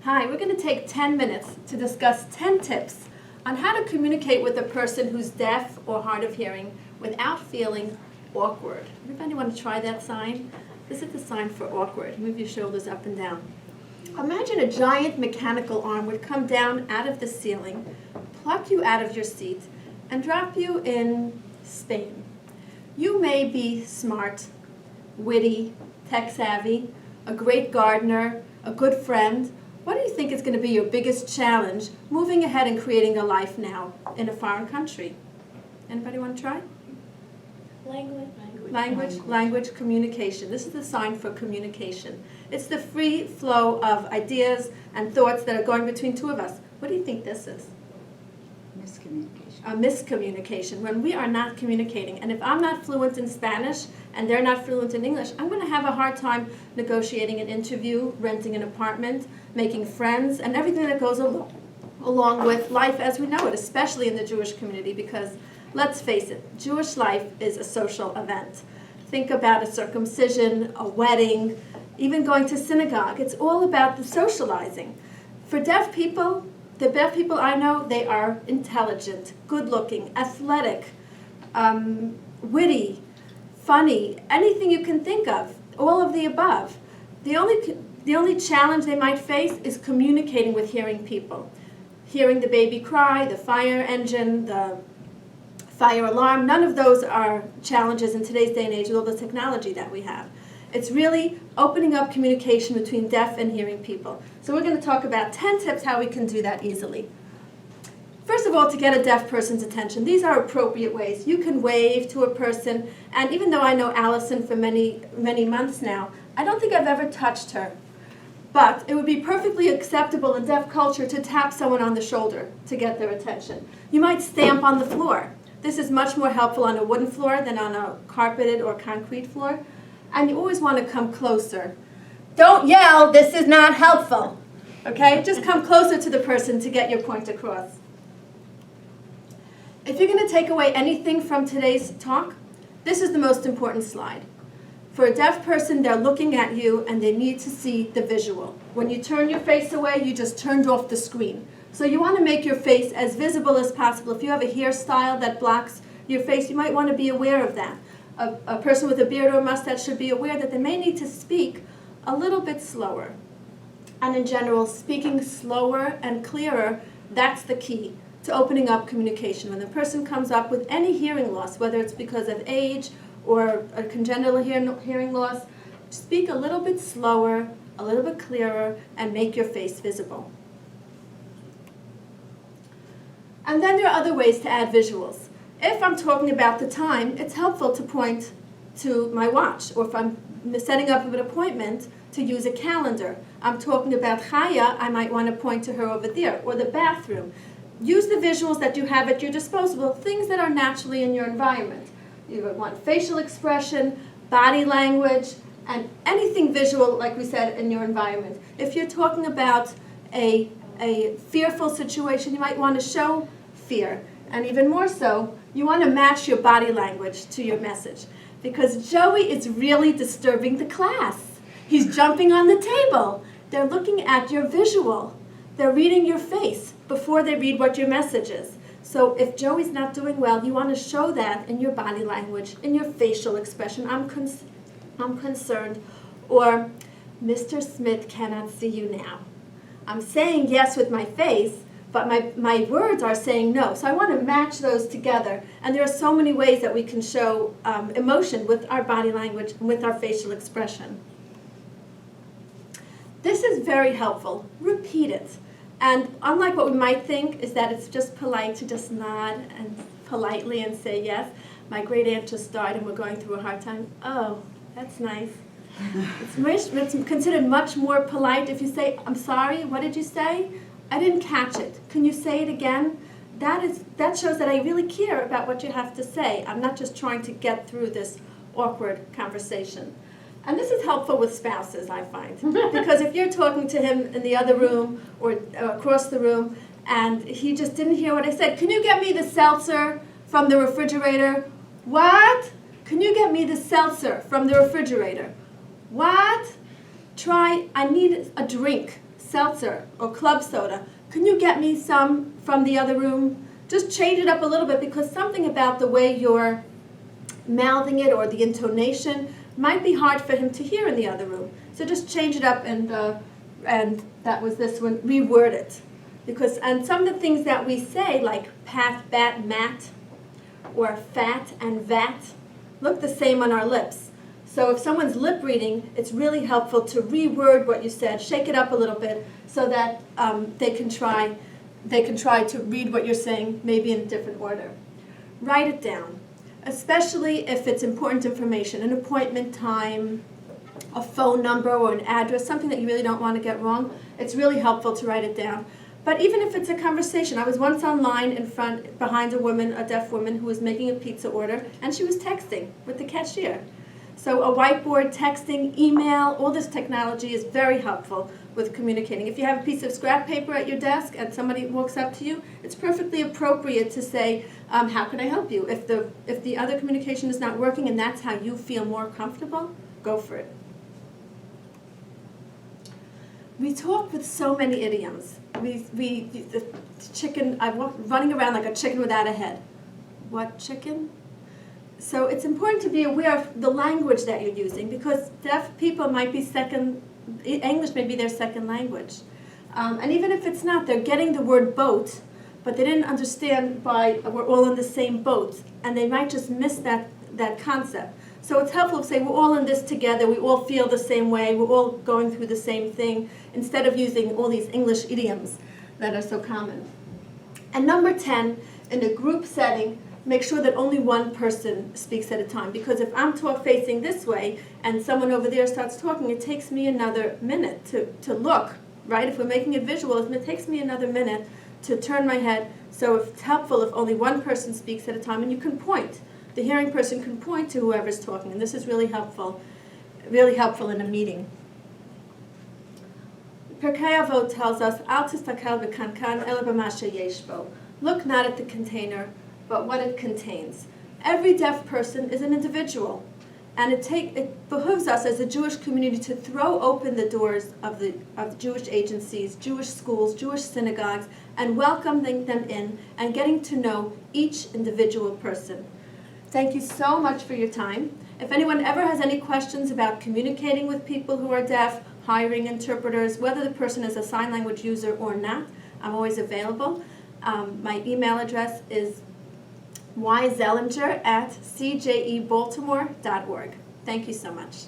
Hi, we're going to take 10 minutes to discuss 10 tips on how to communicate with a person who's deaf or hard of hearing without feeling awkward. Everybody want to try that sign? This is the sign for awkward. Move your shoulders up and down. Imagine a giant mechanical arm would come down out of the ceiling, pluck you out of your seat, and drop you in Spain. You may be smart, witty, tech-savvy, a great gardener, a good friend. What do you think is going to be your biggest challenge moving ahead and creating a life now in a foreign country? Anybody want to try? Language, communication. This is the sign for communication. It's the free flow of ideas and thoughts that are going between two of us. What do you think this is? Miscommunication. A miscommunication, when we are not communicating. And if I'm not fluent in Spanish and they're not fluent in English, I'm going to have a hard time negotiating an interview, renting an apartment, making friends, and everything that goes along with life as we know it, especially in the Jewish community, because let's face it, Jewish life is a social event. Think about a circumcision, a wedding, even going to synagogue. It's all about the socializing. For deaf people, the deaf people I know, they are intelligent, good-looking, athletic, witty, funny, anything you can think of, all of the above. The only challenge they might face is communicating with hearing people. Hearing the baby cry, the fire engine, the fire alarm, none of those are challenges in today's day and age with all the technology that we have. It's really opening up communication between deaf and hearing people. So we're going to talk about 10 tips how we can do that easily. First of all, to get a deaf person's attention, these are appropriate ways. You can wave to a person, and even though I know Allison for many, many months now, I don't think I've ever touched her. But it would be perfectly acceptable in deaf culture to tap someone on the shoulder to get their attention. You might stamp on the floor. This is much more helpful on a wooden floor than on a carpeted or concrete floor. And you always want to come closer. Don't yell, this is not helpful. Okay? Just come closer to the person to get your point across. If you're going to take away anything from today's talk, this is the most important slide. For a deaf person, they're looking at you and they need to see the visual. When you turn your face away, you just turned off the screen. So you want to make your face as visible as possible. If you have a hairstyle that blocks your face, you might want to be aware of that. A person with a beard or a mustache should be aware that they may need to speak a little bit slower. And in general, speaking slower and clearer, that's the key to opening up communication. When the person comes up with any hearing loss, whether it's because of age or a congenital hearing loss, speak a little bit slower, a little bit clearer, and make your face visible. And then there are other ways to add visuals. If I'm talking about the time, it's helpful to point to my watch, or if I'm setting up an appointment, to use a calendar. I'm talking about Chaya, I might want to point to her over there, or the bathroom. Use the visuals that you have at your disposal, things that are naturally in your environment. You want facial expression, body language, and anything visual, like we said, in your environment. If you're talking about a fearful situation, you might want to show fear. And even more so, you want to match your body language to your message. Because Joey is really disturbing the class. He's jumping on the table. They're looking at your visual. They're reading your face before they read what your message is. So if Joey's not doing well, you want to show that in your body language, in your facial expression. I'm concerned. Or, Mr. Smith cannot see you now. I'm saying yes with my face, but my words are saying no. So I want to match those together. And there are so many ways that we can show emotion with our body language and with our facial expression. This is very helpful. Repeat it. And unlike what we might think is that it's just polite to just nod and politely and say yes. My great aunt just died and we're going through a hard time. Oh, that's nice. It's considered much more polite if you say, I'm sorry, what did you say? I didn't catch it. Can you say it again? That shows that I really care about what you have to say. I'm not just trying to get through this awkward conversation. And this is helpful with spouses, I find. Because if you're talking to him in the other room or across the room and he just didn't hear what I said, can you get me the seltzer from the refrigerator? What? Can you get me the seltzer from the refrigerator? What? I need a drink, seltzer or club soda. Can you get me some from the other room? Just change it up a little bit, because something about the way you're mouthing it or the intonation might be hard for him to hear in the other room. So just change it up, and that was this one, reword it. And some of the things that we say, like pat, bat, mat, or fat and vat, look the same on our lips. So if someone's lip reading, it's really helpful to reword what you said, shake it up a little bit, so that they can try to read what you're saying, maybe in a different order. Write it down, especially if it's important information, an appointment time, a phone number or an address, something that you really don't want to get wrong. It's really helpful to write it down. But even if it's a conversation, I was once online behind a woman, a deaf woman, who was making a pizza order, and she was texting with the cashier. So a whiteboard, texting, email, all this technology is very helpful with communicating. If you have a piece of scrap paper at your desk and somebody walks up to you, it's perfectly appropriate to say, how can I help you? If the other communication is not working and that's how you feel more comfortable, go for it. We talk with so many idioms. The chicken, running around like a chicken without a head. What chicken? So it's important to be aware of the language that you're using, because deaf people might be English may be their second language. And even if it's not, they're getting the word boat, but they didn't understand we're all in the same boat, and they might just miss that concept. So it's helpful to say we're all in this together, we all feel the same way, we're all going through the same thing, instead of using all these English idioms that are so common. And number 10, in a group setting, make sure that only one person speaks at a time, because if I'm facing this way and someone over there starts talking, it takes me another minute to look, right? If we're making it visual, it takes me another minute to turn my head. So it's helpful if only one person speaks at a time, and you can point. The hearing person can point to whoever's talking, and this is really helpful in a meeting. Pirkei Avot tells us, Al tistakel b'kankan ela b'ma sheyesh bo. Look not at the container, but what it contains. Every deaf person is an individual, and it behooves us as a Jewish community to throw open the doors of Jewish agencies, Jewish schools, Jewish synagogues, and welcoming them in and getting to know each individual person. Thank you so much for your time. If anyone ever has any questions about communicating with people who are deaf, hiring interpreters, whether the person is a sign language user or not, I'm always available. My email address is yzelinger@cjebaltimore.org. Thank you so much.